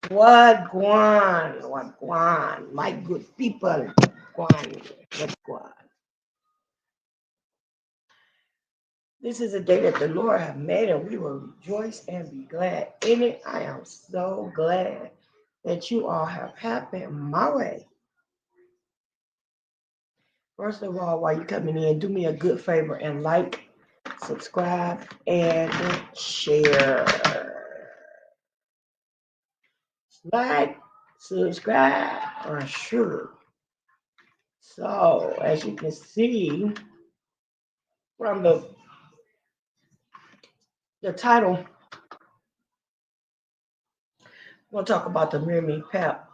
What guan, my good people, guan, what guan. This is a day that the Lord have made, and we will rejoice and be glad in it. I am so glad that you all have happened my way. First of all, while you're coming in, do me a good favor and like, subscribe, and share. Like, subscribe, or sure. So, as you can see from the title, we'll talk about the Miri Pep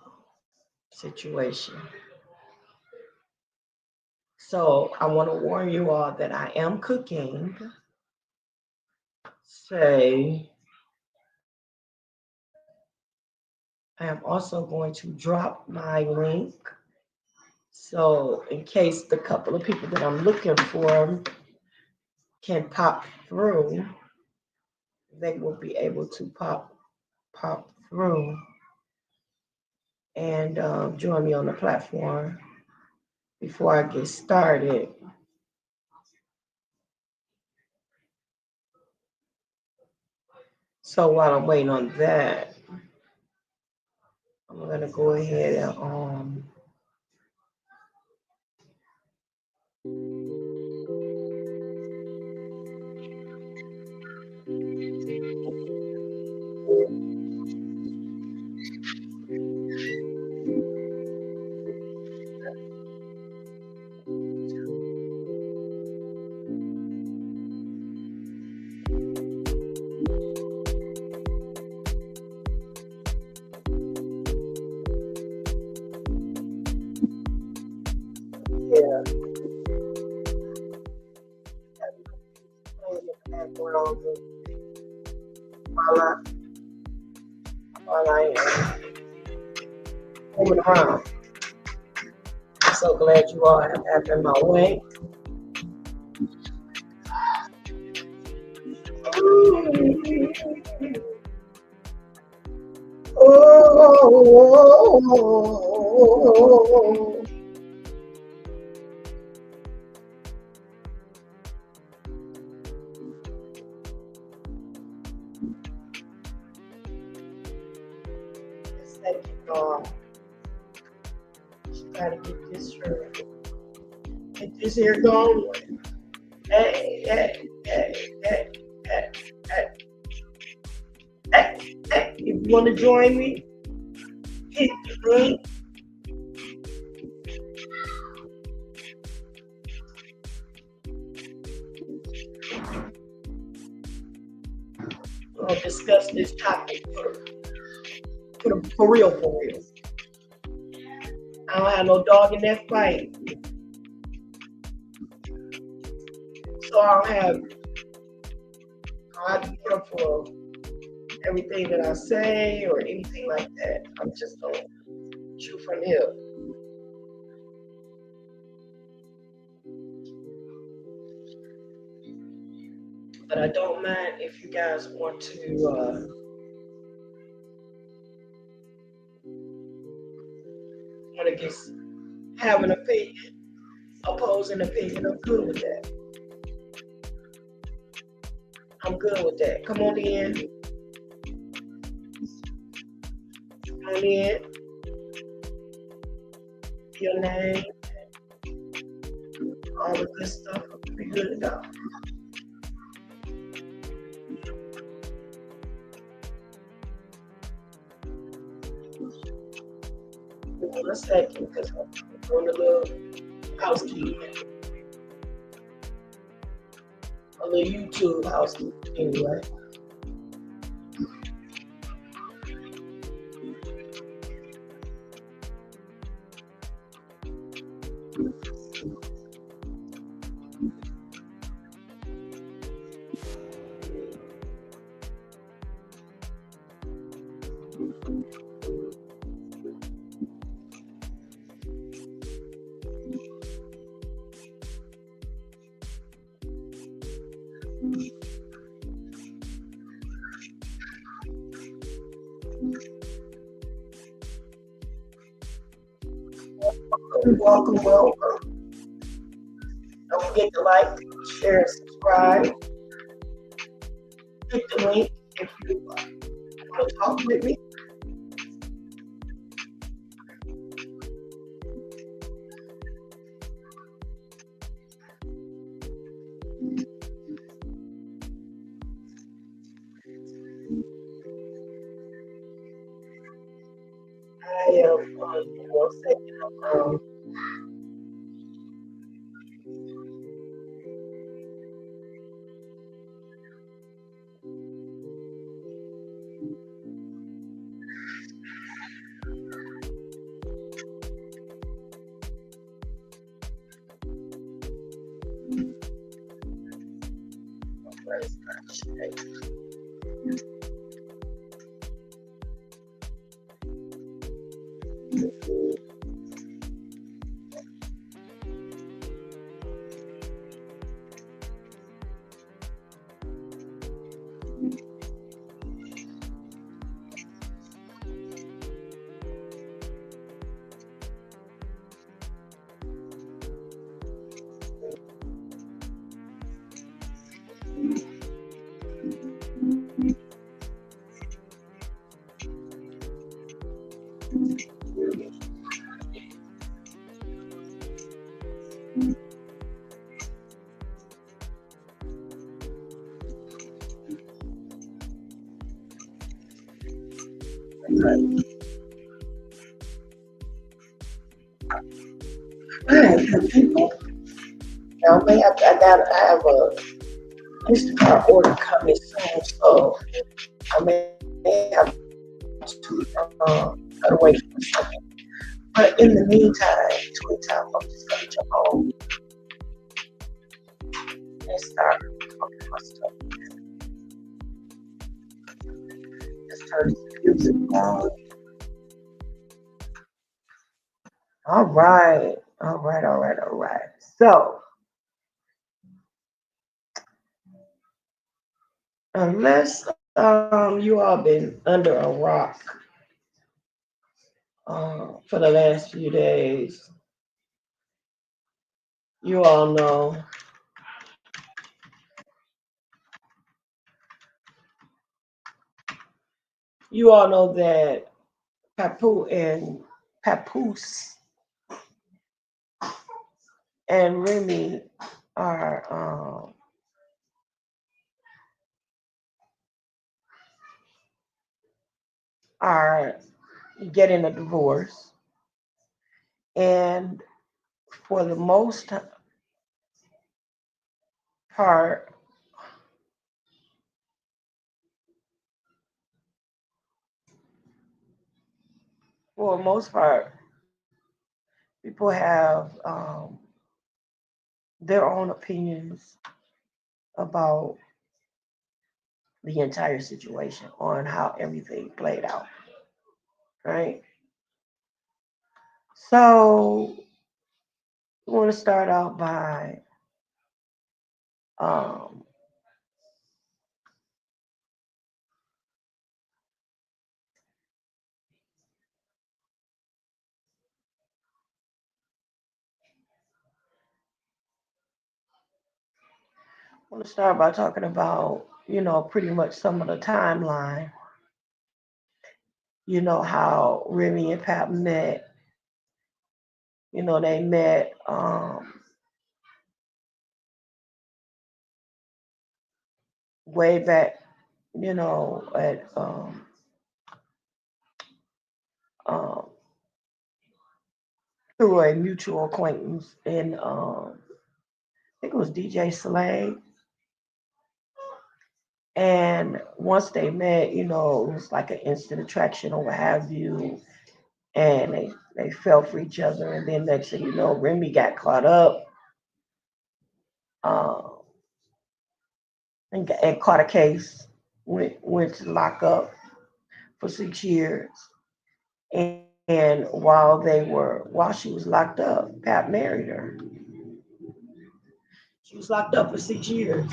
situation. So, I want to warn you all that I am cooking. Say, I am also going to drop my link. So, in case the couple of people that I'm looking for can pop through, they will be able to pop through and join me on the platform before I get started. So while I'm waiting on that, I'm gonna go ahead and yeah, while I am moving around. I'm so glad you all have happened my way. Oh, thank you, God. Just try to get this through. Get this here going. Hey, hey, hey, hey, hey, hey, hey, hey. If you want to join me, hit the link. We'll discuss this topic for real, for real. I don't have no dog in that fight. So I don't have to be careful of everything that I say or anything like that. I'm just gonna shoot from the hip. But I don't mind if you guys want to just have an opinion, opposing opinion. I'm good with that. I'm good with that. Come on in. Come on in. Your name, all the good stuff. Be good to go. Give me a second because I'm doing a little housekeeping, a little YouTube housekeeping anyway. welcome, welcome. Don't forget to like, share, and subscribe. Hit the link if you want to talk with me. I am, thinking of Alright, people. Now, I have a Instacart order coming soon, so I may have to cut away from something. But in the meantime, I'm just gonna jump on and start talking my stuff. Just turn the music on. All right. So, unless you all been under a rock for the last few days, you all know that Papoose and Remy are are getting a divorce, and for the most part, people have their own opinions about the entire situation on how everything played out, right? So we want to start out by um, talking about, pretty much some of the timeline. How Remy and Pap met. They met way back, at um, through a mutual acquaintance in, I think it was DJ Slay. And once they met, it was like an instant attraction or what have you. And they fell for each other. And then next thing you know, Remy got caught up uh, and caught a case, went to lock up for 6 years. And while she was locked up, Pat married her. She was locked up for 6 years.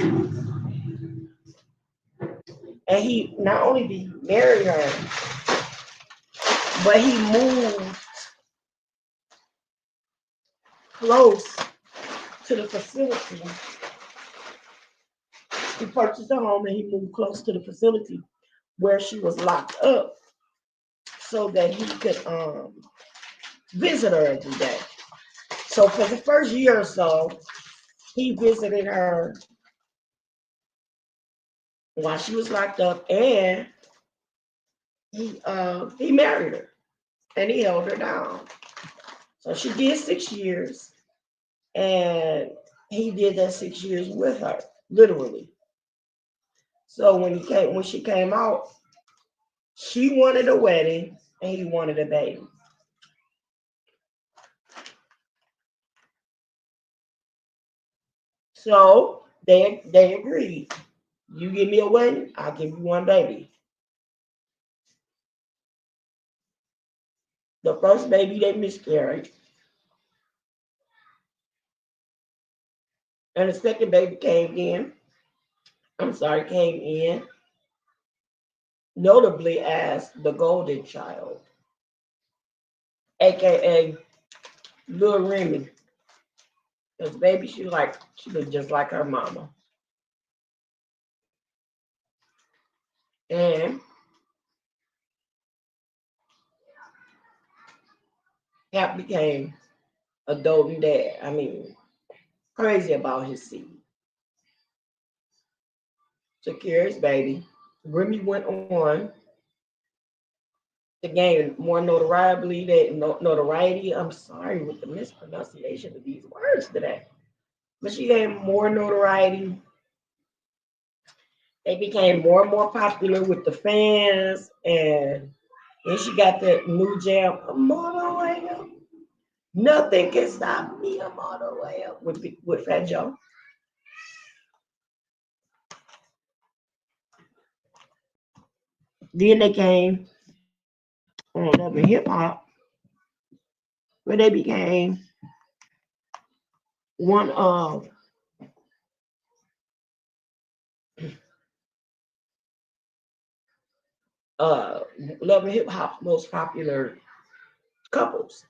And he not only did he marry her, but he moved close to the facility. He purchased a home and he moved close to the facility where she was locked up so that he could visit her every day. So for the first year or so, he visited her while she was locked up, and he married her and he held her down. So she did 6 years, and he did that 6 years with her, literally. So when she came out, she wanted a wedding and he wanted a baby. So they agreed. You give me a wedding, I'll give you one baby. The first baby they miscarried, and the second baby came in notably as the golden child, aka Little Remy. Because baby, she looked just like her mama. And Cap became a doting dad. I mean, crazy about his seed. Took care of his baby. Remy went on to gain more notoriety. I'm sorry with the mispronunciation of these words today. But she gained more notoriety. They became more and more popular with the fans, and then she got that new jam, I'm on the way up. Nothing can stop me, I'm on the way up with Fat Joe. Then they came on Love and Hip Hop, where they became one of uh, Love and Hip Hop's most popular couples.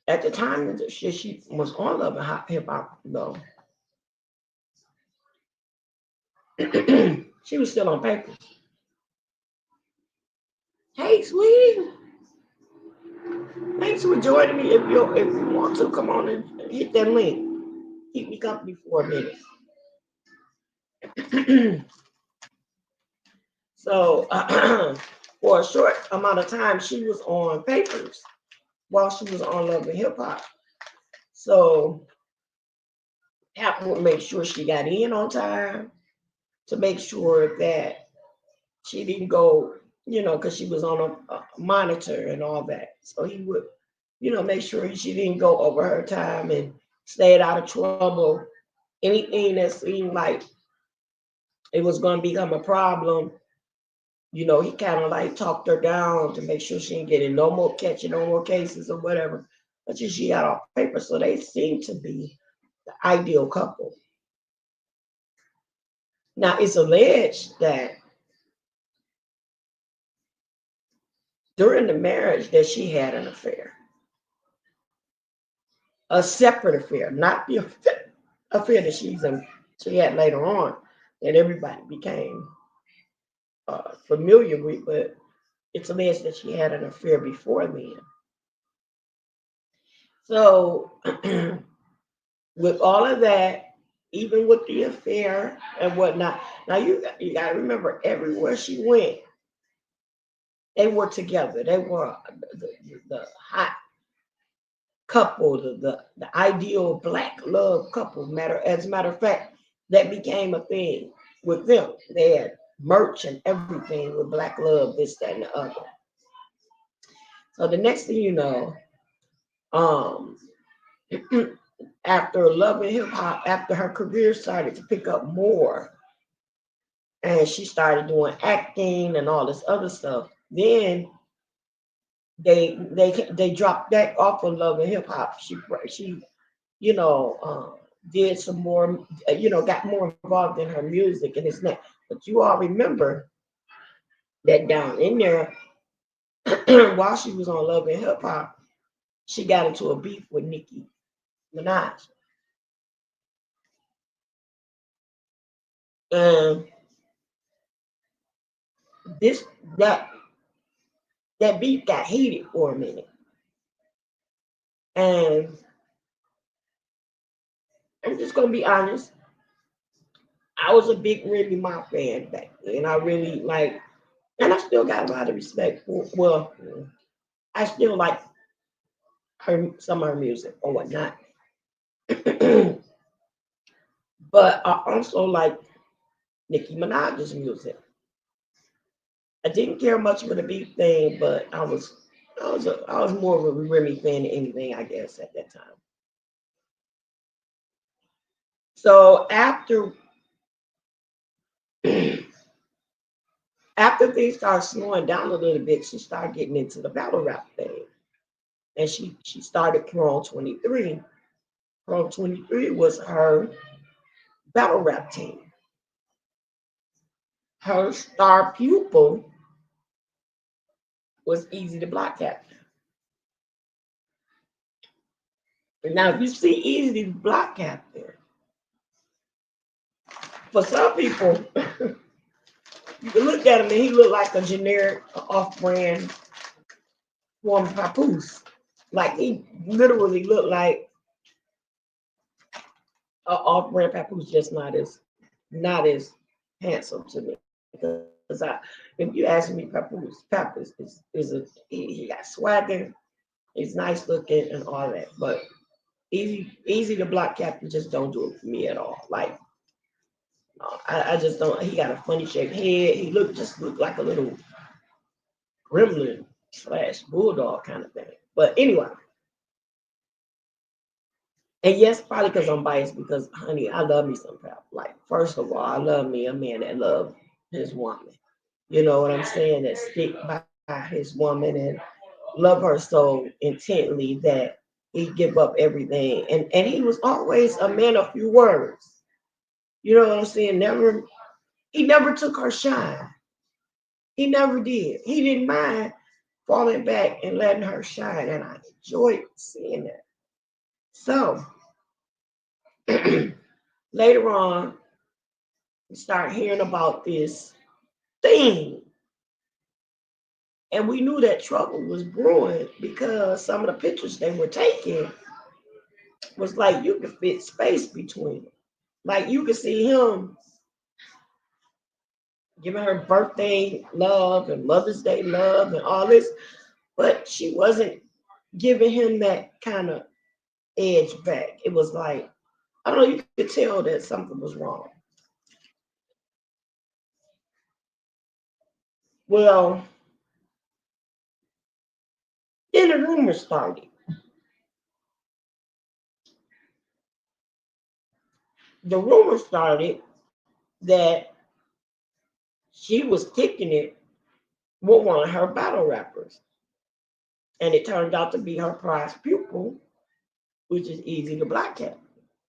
At the time that she was on Love and Hip Hop, though, she was still on paper. Hey, sweetie, thanks for joining me. If you want to, come on and hit that link. Keep me company for a minute. So, for a short amount of time, she was on papers while she was on Love and Hip Hop. So, Hap would make sure she got in on time to make sure that she didn't go, because she was on a monitor and all that. So he would, make sure she didn't go over her time and stayed out of trouble. Anything that seemed like it was going to become a problem, he kind of like talked her down to make sure she didn't get in catching no more cases or whatever. But she got off paper, so they seemed to be the ideal couple. Now it's alleged that during the marriage that she had an affair, a separate affair, not the affair that she had later on, that everybody became familiar with, but it's alleged that she had an affair before then. So, with all of that, even with the affair and whatnot, now you got to remember, everywhere she went, they were together. They were the hot couple, the ideal black love couple. As a matter of fact, that became a thing with them. They had merch and everything with black love, this, that, and the other. So the next thing you know, um, after Love and Hip Hop, after her career started to pick up more, and she started doing acting and all this other stuff, then they dropped that off of Love and Hip Hop. She did some more, got more involved in her music and it's not. But you all remember that down in there, while she was on Love and Hip Hop, she got into a beef with Nicki Minaj. And this that that beef got heated for a minute. And I'm just gonna be honest, I was a big Remy Ma fan back then. I really like, and I still got a lot of respect for. Well, I still like her some of her music or whatnot, but I also like Nicki Minaj's music. I didn't care much for the beef thing, but I was more of a Remy fan than anything, I guess, at that time. So after things started slowing down a little bit, she started getting into the battle rap thing. And she started Chrome 23. Chrome 23 was her battle rap team. Her star pupil was Easy the Block Captain. Now, if you see Easy the Block Captain, for some people, you can look at him and he looked like a generic, off-brand form of Papoose. Like he literally looked like an off-brand Papoose, just not as handsome to me. Because if you ask me, Papoose is he got swagger, he's nice looking and all that, but easy to block captain just don't do it for me at all. Like I just don't. He got a funny shaped head. He looked like a little gremlin slash bulldog kind of thing. But anyway, and yes, probably because I'm biased because honey, I love me some pap. Like first of all, I love me a man that love his woman. You know what I'm saying? That stick by his woman and love her so intently that he give up everything. And he was always a man of few words. You know what I'm saying? He never took her shine. He never did. He didn't mind falling back and letting her shine. And I enjoyed seeing that. So later on, we start hearing about this thing. And we knew that trouble was brewing because some of the pictures they were taking was like you could fit space between them. Like you could see him giving her birthday love and Mother's Day love and all this, but she wasn't giving him that kind of edge back. It was like, I don't know, you could tell that something was wrong. Well, then the rumor started. The rumor started that she was kicking it with one of her battle rappers. And it turned out to be her prize pupil, which is Easy the Black Cat.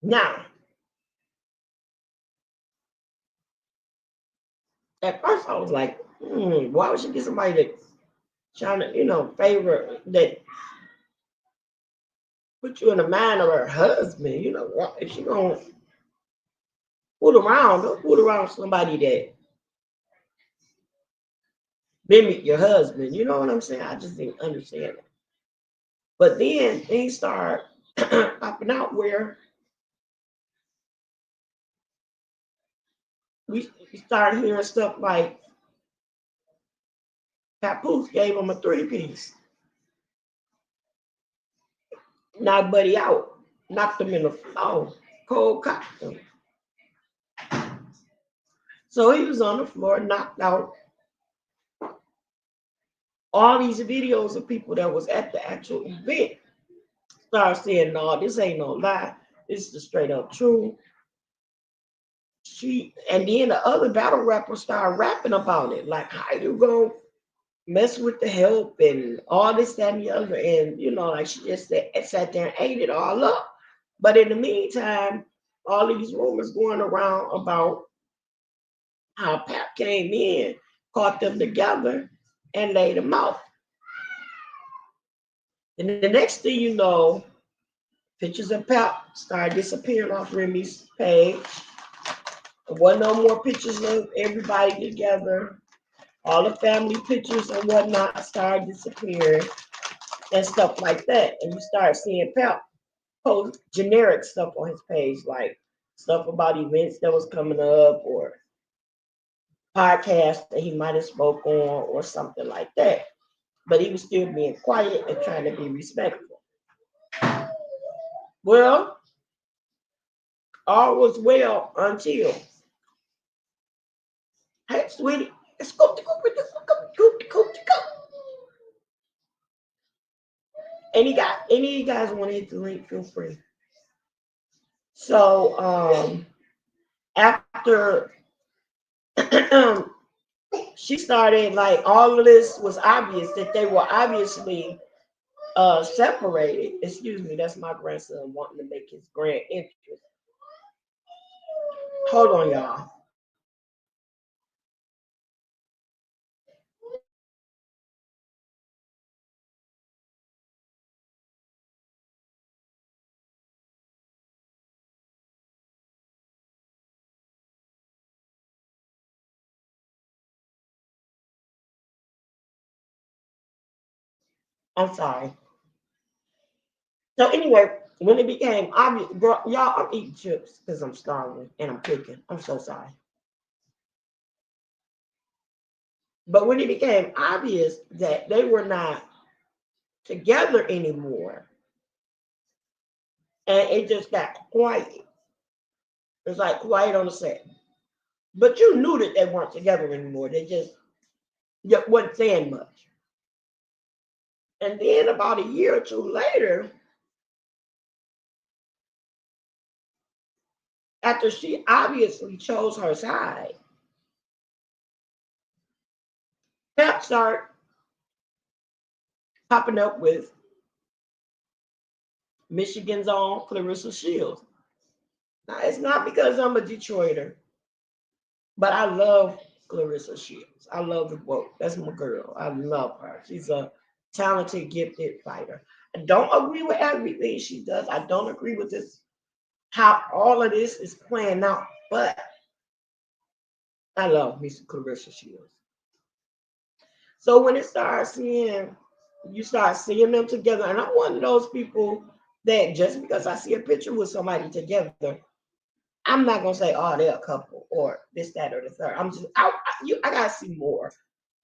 Now, at first I was like, why would she get somebody that trying to, favor that put you in the mind of her husband? If she gonna don't fool around somebody that mimic your husband. You know what I'm saying? I just didn't understand it. But then things start popping out where we started hearing stuff like Papoose gave him a 3-piece, knocked Buddy out, knocked him in the floor, cold cocked him. So he was on the floor, knocked out. All these videos of people that was at the actual event start saying, no, this ain't no lie. This is the straight up truth. And then the other battle rappers started rapping about it. Like, how you gonna mess with the help and all this, that, and the other. And like she just sat there and ate it all up. But in the meantime, all these rumors going around about how Pap came in, caught them together, and laid them out. And the next thing you know, pictures of Pap started disappearing off Remy's page. There wasn't no more pictures of everybody together. All the family pictures and whatnot started disappearing and stuff like that. And you start seeing Pap post generic stuff on his page, like stuff about events that was coming up or podcasts that he might have spoke on or something like that. But he was still being quiet and trying to be respectful. Well, all was well until, hey, sweetie, let's go to go. Any of you guys want to hit the link, feel free. So after she started, like, all of this was obvious that they were obviously separated. Excuse me, that's my grandson wanting to make his grand entrance. Hold on, y'all. I'm sorry. So anyway, when it became obvious, girl, y'all, I'm eating chips because I'm starving and I'm cooking. I'm so sorry. But when it became obvious that they were not together anymore, and it just got quiet. It's like quiet on the set. But you knew that they weren't together anymore. They just wasn't saying much. And then about a year or two later, after she obviously chose her side, Pep started popping up with Michigan's own Clarissa Shields. Now, it's not because I'm a Detroiter, but I love Clarissa Shields. I love the quote. That's my girl. I love her. She's a talented, gifted fighter. I don't agree with everything she does. I don't agree with this, how all of this is playing out, but I love Miss Clarissa Shields. So when you start seeing them together, and I'm one of those people that just because I see a picture with somebody together, I'm not gonna say, oh, they're a couple or this, that, or the third. I gotta see more.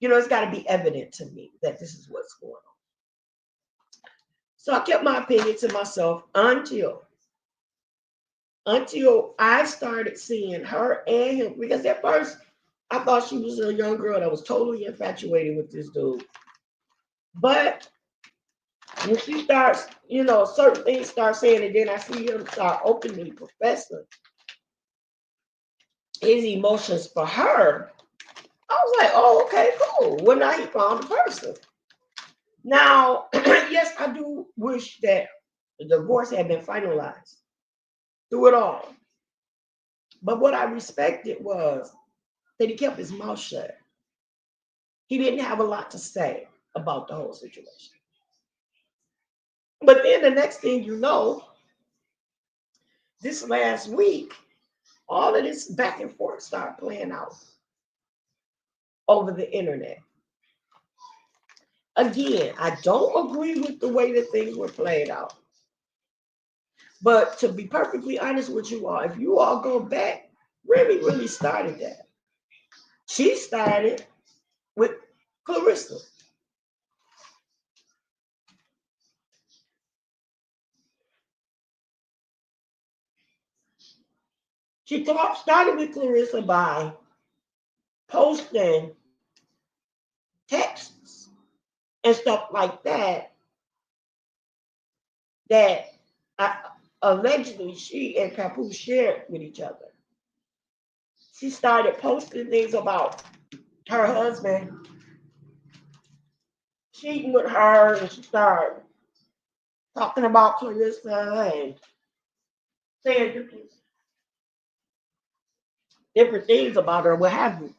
It's got to be evident to me that this is what's going on. So I kept my opinion to myself until I started seeing her and him. Because at first I thought she was a young girl that was totally infatuated with this dude. But when she starts, certain things start saying, and then I see him start openly professing his emotions for her, I was like, oh, okay, cool. Well, now he found a person. Now, yes, I do wish that the divorce had been finalized through it all. But what I respected was that he kept his mouth shut. He didn't have a lot to say about the whole situation. But then the next thing you know, this last week, all of this back and forth started playing out over the internet. Again, I don't agree with the way that things were played out. But to be perfectly honest with you all, if you all go back, Remy really started that. She started with Clarissa. She started with Clarissa by posting texts and stuff like that allegedly she and Papoose shared with each other. She started posting things about her husband cheating with her, and she started talking about Clarissa and saying different things about her, what have you.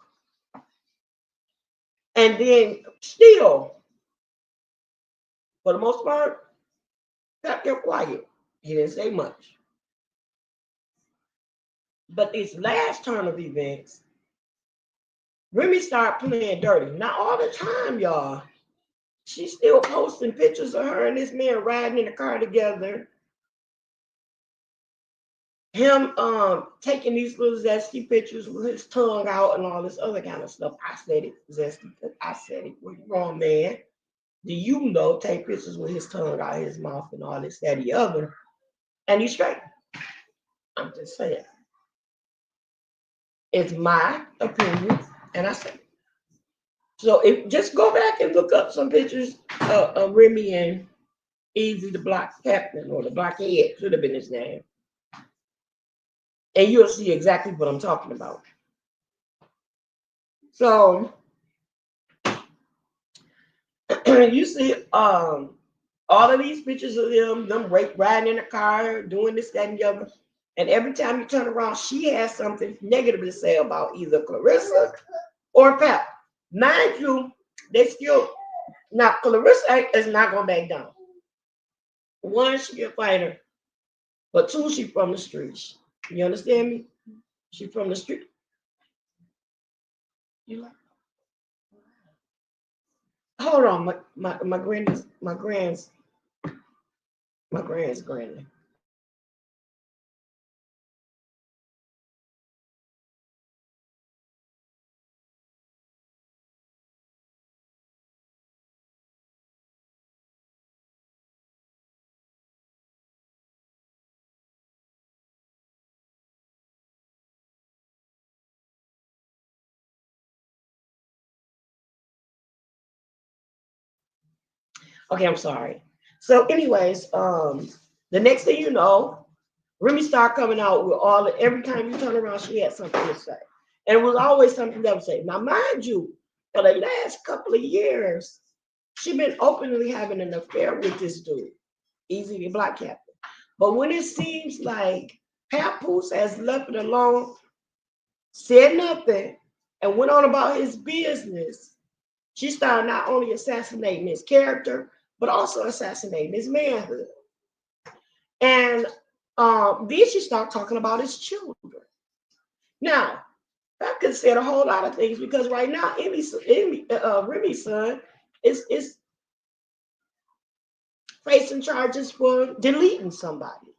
And then still, For the most part, Pep kept quiet. He didn't say much. But this last turn of events, Remy started playing dirty. Not all the time, y'all. She's still posting pictures of her and this man riding in the car together. Him taking these little zesty pictures with his tongue out and all this other kind of stuff. I said it, zesty. I said it. What's wrong, man? Do you know take pictures with his tongue out his mouth and all this, that, the other? And he's straight. I'm just saying. It's my opinion, and I say. So if just go back and look up some pictures of Remy and Easy the Block Captain, or the Blockhead, should have been his name. And you'll see exactly what I'm talking about. So you see all of these pictures of them riding in a car, doing this, that, and the other. And every time you turn around, she has something negative to say about either Clarissa or Pep. Mind you, they still, now Clarissa is not going back down. One, she a fighter, but two, she from the streets. You understand me? She from the street. You like? Hold on, my grand's granny. Okay, I'm sorry. So, anyways, the next thing you know, Remy started coming out with every time you turn around, she had something to say. And it was always something that would say. Now, mind you, for the last couple of years, she been openly having an affair with this dude, Easy the Black Captain. But when it seems like Papoose has left it alone, said nothing, and went on about his business, she started not only assassinating his character, but also assassinating his manhood. And then she started talking about his children. Now, that could say a whole lot of things because right now, Remy's son is facing charges for deleting somebody.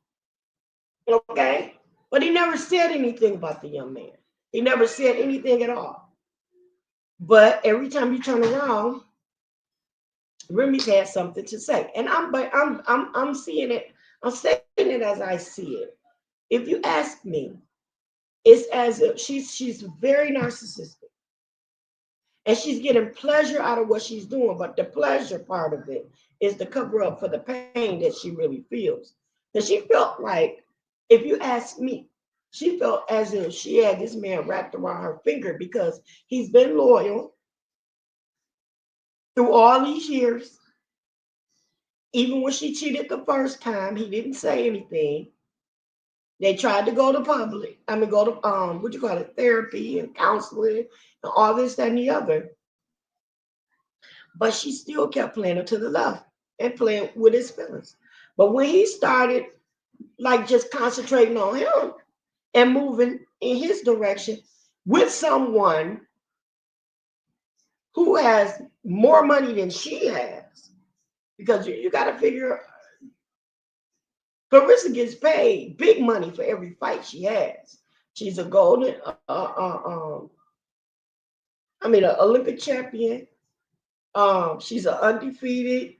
Okay? But he never said anything about the young man. He never said anything at all. But every time you turn around, Remy's had something to say. And I'm seeing it, I'm saying it as I see it. If you ask me, it's as if she's very narcissistic. And she's getting pleasure out of what she's doing, but the pleasure part of it is the cover up for the pain that she really feels. And she felt like, if you ask me, she felt as if she had this man wrapped around her finger because he's been loyal through all these years. Even when she cheated the first time, he didn't say anything. They tried to go to go to what you call it, therapy and counseling and all this, that, and the other. But she still kept playing her to the left and playing with his feelings. But when he started like just concentrating on him and moving in his direction with someone who has more money than she has, because you got to figure Clarissa gets paid big money for every fight she has. She's a golden, an Olympic champion. She's an undefeated,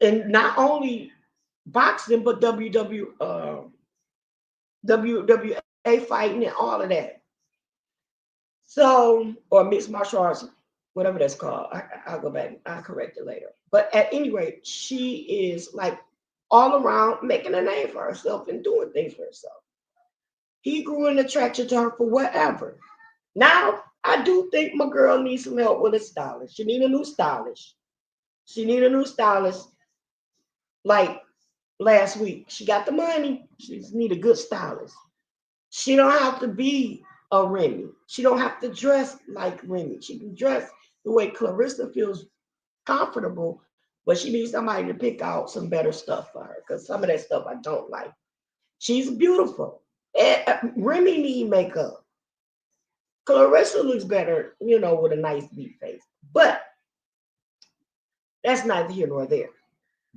and not only boxing but WWA fighting and all of that. So, or mixed martial arts, whatever that's called. I'll go back. I'll correct it later. But at any rate, she is like all around making a name for herself and doing things for herself. He grew an attraction to her for whatever. Now, I do think my girl needs some help with a stylist. She need a new stylist. She need a new stylist. Like last week, she got the money. She just need a good stylist. She don't have to be a Remy. She don't have to dress like Remy. She can dress the way Clarissa feels comfortable, But she needs somebody to pick out some better stuff for her because some of that stuff I don't like. She's beautiful. And Remy need makeup. Clarissa looks better, with a nice deep face. But that's neither here nor there.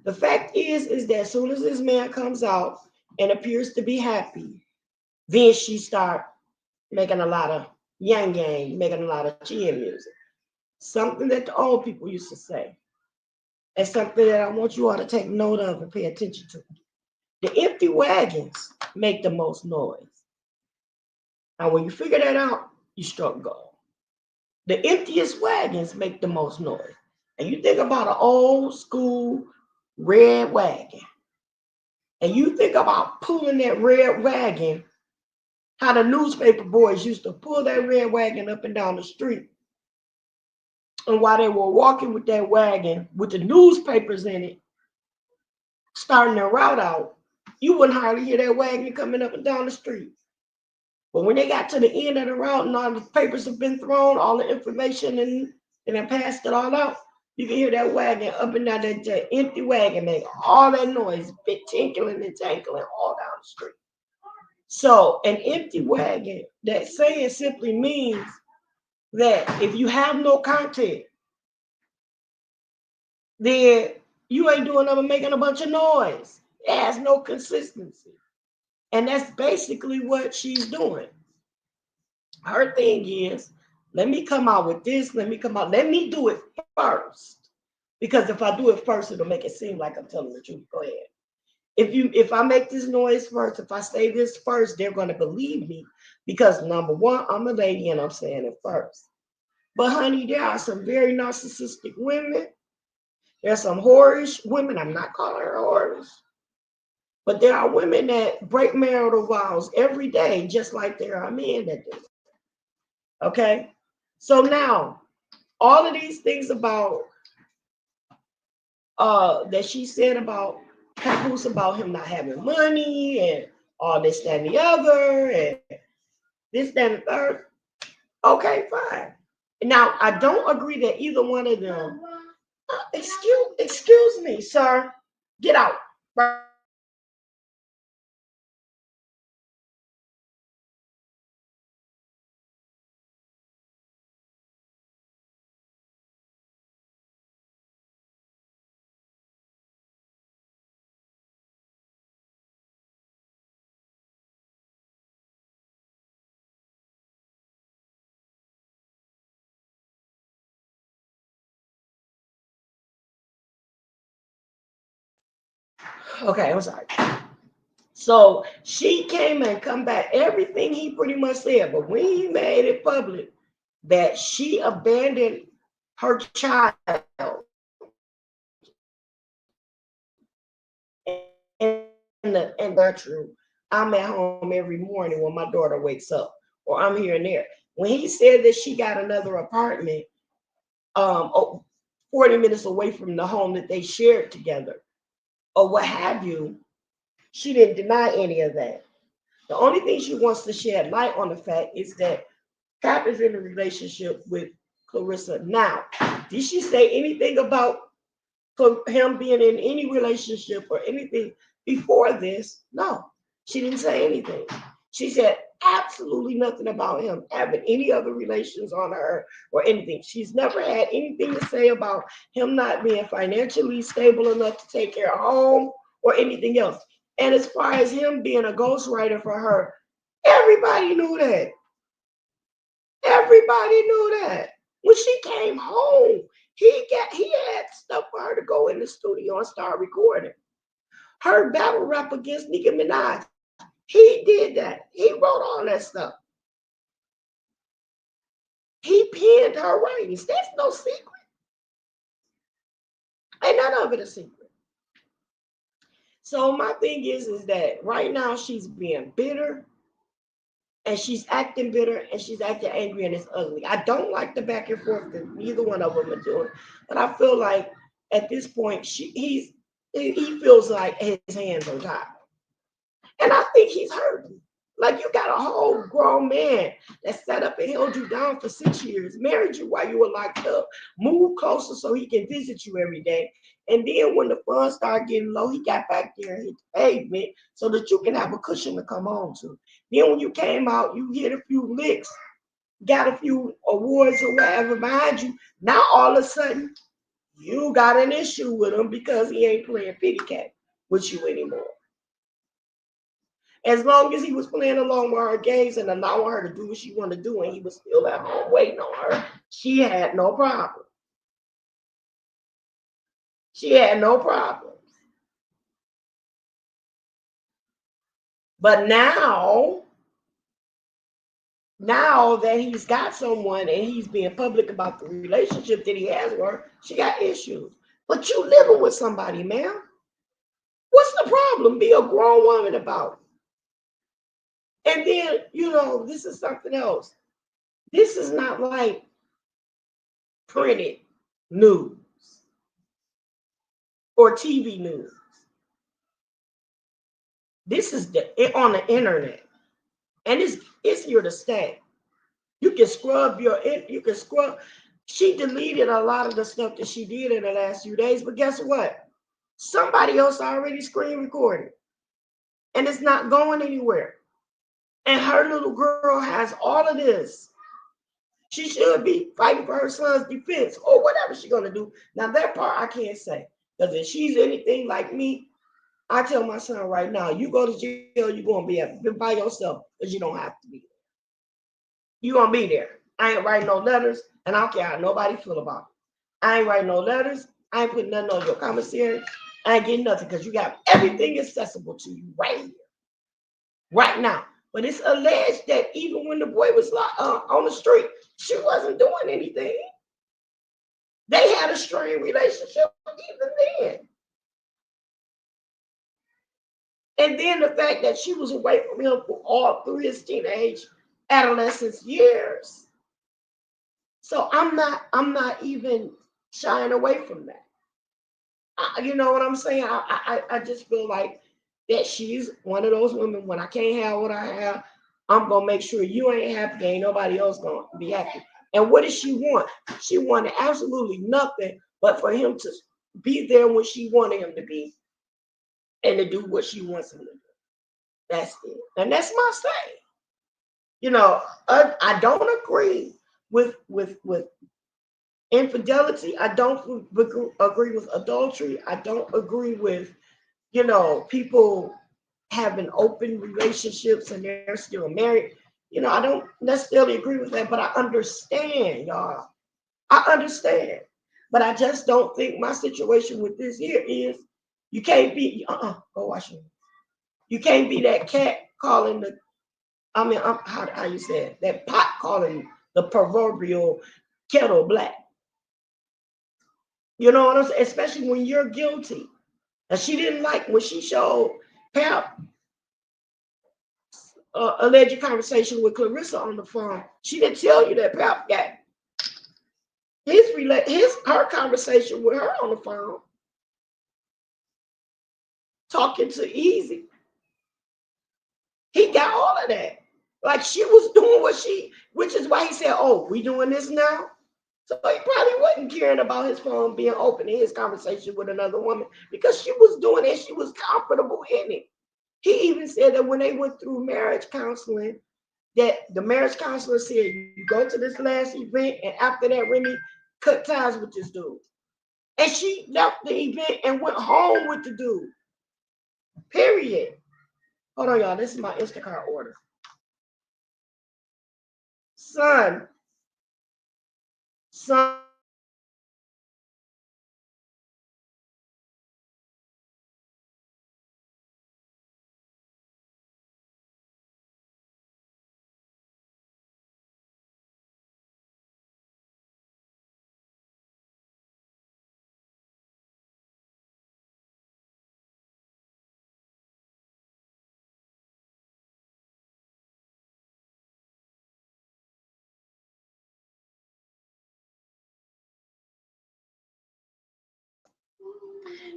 The fact is that as soon as this man comes out and appears to be happy, then she start making a lot of yang yang, making a lot of chin music. Something that the old people used to say. And something that I want you all to take note of and pay attention to. The empty wagons make the most noise. Now, when you figure that out, you start going. The emptiest wagons make the most noise. And you think about an old school red wagon. And you think about pulling that red wagon, how the newspaper boys used to pull that red wagon up and down the street. And while they were walking with that wagon with the newspapers in it, starting their route out, you wouldn't hardly hear that wagon coming up and down the street. But when they got to the end of the route and all the papers have been thrown, all the information and then passed it all out, you can hear that wagon up and down that empty wagon make all that noise, bit tinkling and tankling all down the street. So an empty wagon, that saying simply means that if you have no content, then you ain't doing nothing but making a bunch of noise. It has no consistency. And that's basically what she's doing. Her thing is, let me come out with this, let me do it first. Because if I do it first, it'll make it seem like I'm telling the truth. Go ahead. If I make this noise first, if I say this first, they're going to believe me. Because number one, I'm a lady and I'm saying it first. But honey, there are some very narcissistic women. There's some whorish women. I'm not calling her whorish. But there are women that break marital vows every day, just like there are men that do. Okay? So now, all of these things about that she said about Papoose, about him not having money and all this, that, and the other, and this, that, and the third. Okay, fine. Now, I don't agree that either one of them. Excuse me, sir. Get out. Okay, I'm sorry. So she came and come back everything he pretty much said, but when he made it public that she abandoned her child and that's true. I'm at home every morning when my daughter wakes up, or I'm here and there. When he said that she got another apartment, 40 minutes away from the home that they shared together, or what have you, she didn't deny any of that. The only thing she wants to shed light on the fact is that Cap is in a relationship with Clarissa now. Did she say anything about him being in any relationship or anything before this? No, she didn't say anything. She said absolutely nothing about him having any other relations on her or anything. She's never had anything to say about him not being financially stable enough to take care of home or anything else. And as far as him being a ghostwriter for her, everybody knew that. Everybody knew that. When she came home, he had stuff for her to go in the studio and start recording. Her battle rap against Nicki Minaj, he did that. He wrote all that stuff. He penned her writings. That's no secret. Ain't none of it a secret. So my thing is that right now she's being bitter and she's acting bitter and she's acting angry and it's ugly. I don't like the back and forth that neither one of them are doing, but I feel like at this point he feels like his hands are tied, and I think he's hurting. Like you got a whole grown man that sat up and held you down for 6 years, married you while you were locked up, moved closer so he can visit you every day. And then when the funds started getting low, he got back there and hit the pavement so that you can have a cushion to come home to. Then when you came out, you hit a few licks, got a few awards or whatever behind you. Now all of a sudden, you got an issue with him because he ain't playing pity cat with you anymore. As long as he was playing along with her games and allowing her to do what she wanted to do, and he was still at home waiting on her, she had no problem. She had no problems. But now that he's got someone and he's being public about the relationship that he has with her, she got issues. But you living with somebody, man. What's the problem? Be a grown woman about it. And then, this is something else. This is not like printed news or TV news. This is on the internet, and it's here to stay. You can scrub you can scrub. She deleted a lot of the stuff that she did in the last few days, but guess what? Somebody else already screen recorded, and it's not going anywhere. And her little girl has all of this. She should be fighting for her son's defense or whatever she's gonna do. Now that part I can't say, because if she's anything like me, I tell my son right now, you go to jail, you're gonna be by yourself because you don't have to be there. You're gonna be there. I ain't writing no letters, and I don't care how nobody feel about it. I ain't writing no letters. I ain't putting nothing on your commissary. I ain't getting nothing because you got everything accessible to you right here, right now. But it's alleged that even when the boy was on the street, she wasn't doing anything. They had a strained relationship even then. And then the fact that she was away from him for all through his teenage adolescence years. So I'm not even shying away from that. You know what I'm saying? I just feel like that she's one of those women. When I can't have what I have, I'm gonna make sure you ain't happy. Ain't nobody else gonna be happy. And what does she want? She wanted absolutely nothing but for him to be there when she wanted him to be, and to do what she wants him to do. That's it. And that's my say. I don't agree with infidelity. I don't agree with adultery. I don't agree with people having open relationships and they're still married. I don't necessarily agree with that, but I understand, y'all. I understand. But I just don't think my situation with this here is you can't be go wash your hands. You can't be that cat calling how you say it? That pot calling the proverbial kettle black. You know what I'm saying? Especially when you're guilty. And she didn't like when she showed Pap alleged conversation with Clarissa on the phone. She didn't tell you that Pap got her conversation with her on the phone, talking to Easy. He got all of that. Like she was doing which is why he said, "Oh, we doing this now." So he probably wasn't caring about his phone being open in his conversation with another woman because she was doing it. She was comfortable in it. He even said that when they went through marriage counseling, that the marriage counselor said, "You go to this last event, and after that, Remy, cut ties with this dude." And she left the event and went home with the dude. Period. Hold on, y'all. This is my Instacart order. Son.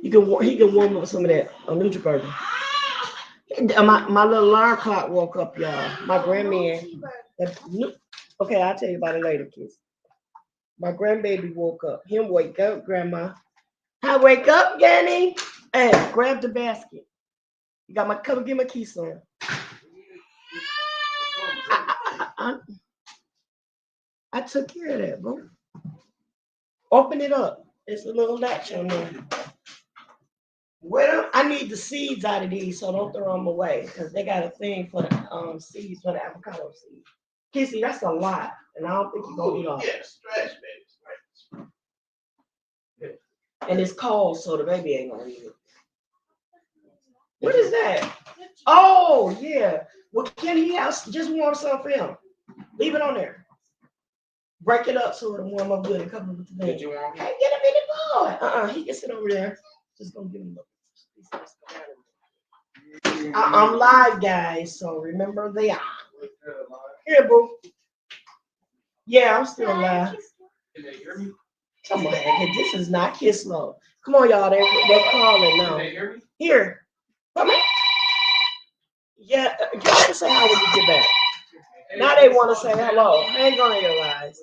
He can warm up some of that Nutriburger. My little alarm clock woke up, y'all. My grandman. Okay, I'll tell you about it later, kids. My grandbaby woke up. Him wake up, grandma. I wake up, Danny. Hey, grab the basket. You got my come get my keys on. I took care of that, bro. Open it up. There's a little latch on there. Well, I need the seeds out of these, so don't throw them away because they got a thing for the seeds for the avocado seeds. Kissy, that's a lot, and I don't think you're gonna eat all. Yes, stretch, baby. And it's cold, so the baby ain't gonna eat it. What is that? Oh yeah. Well, can he have just warm some for him? Leave it on there. Break it up so it'll warm up good and cover it with the thing. Did you want? Hey, get him in the boy. He can sit over there. Just gonna give him a. I'm live, guys, so remember they are. Here, boo. Yeah, I'm still live. Can they hear me? Come on, this is not Sis-Lo. Come on, y'all. They're calling now. Can they hear me? Here. Come on. Yeah, you can say hi when you get back. Now they want to say hello. Hang on your lives.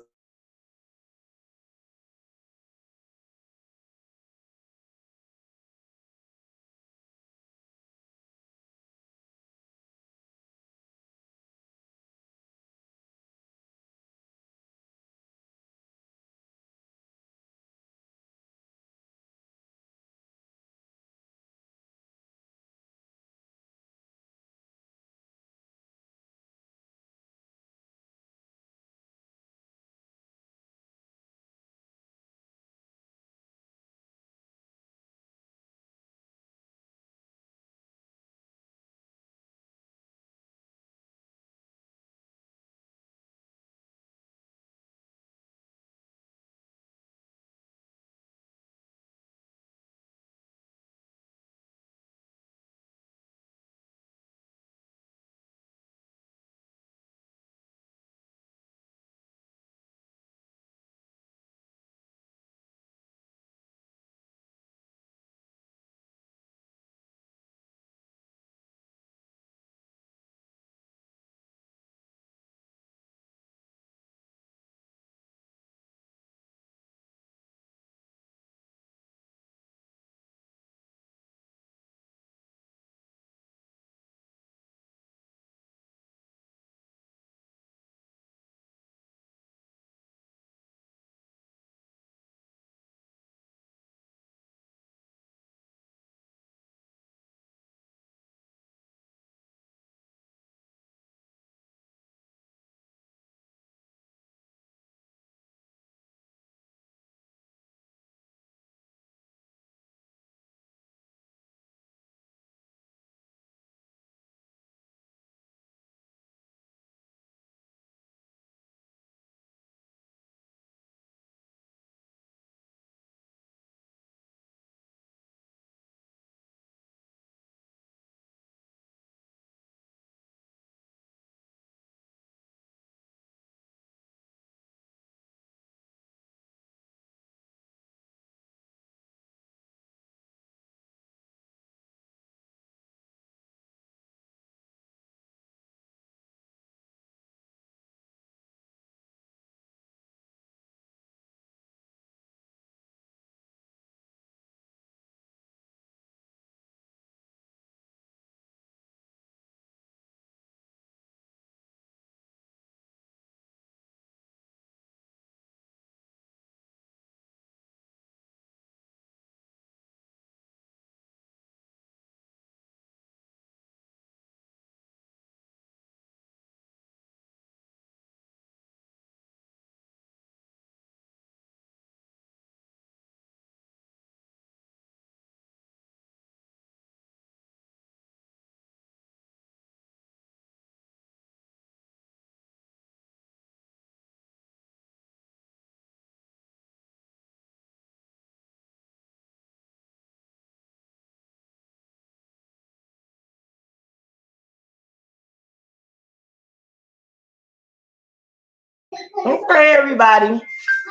Okay, everybody.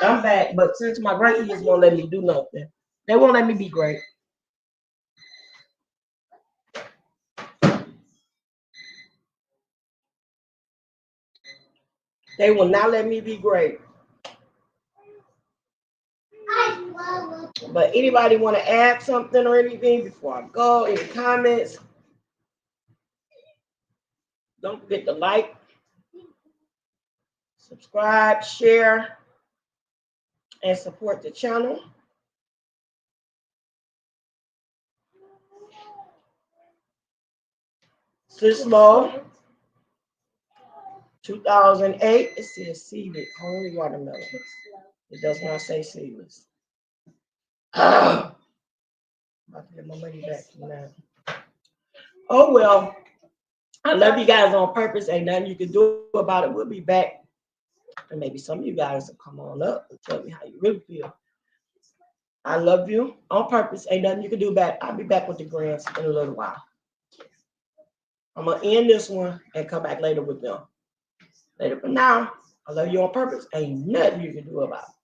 I'm back, but since my grandkids won't let me do nothing, they won't let me be great. They will not let me be great. But anybody want to add something or anything before I go? Any comments? Don't forget to like, subscribe, share, and support the channel. Sis-Lo, 2008. It says seeded holy watermelon. It does not say seedless. I'm about to get my money back from that. Oh well, I love you guys on purpose. Ain't nothing you can do about it. We'll be back. And maybe some of you guys will come on up and tell me how you really feel. I love you on purpose. Ain't nothing you can do about it. I'll be back with the grands in a little while. I'm going to end this one and come back later with them. Later, but now, I love you on purpose. Ain't nothing you can do about it.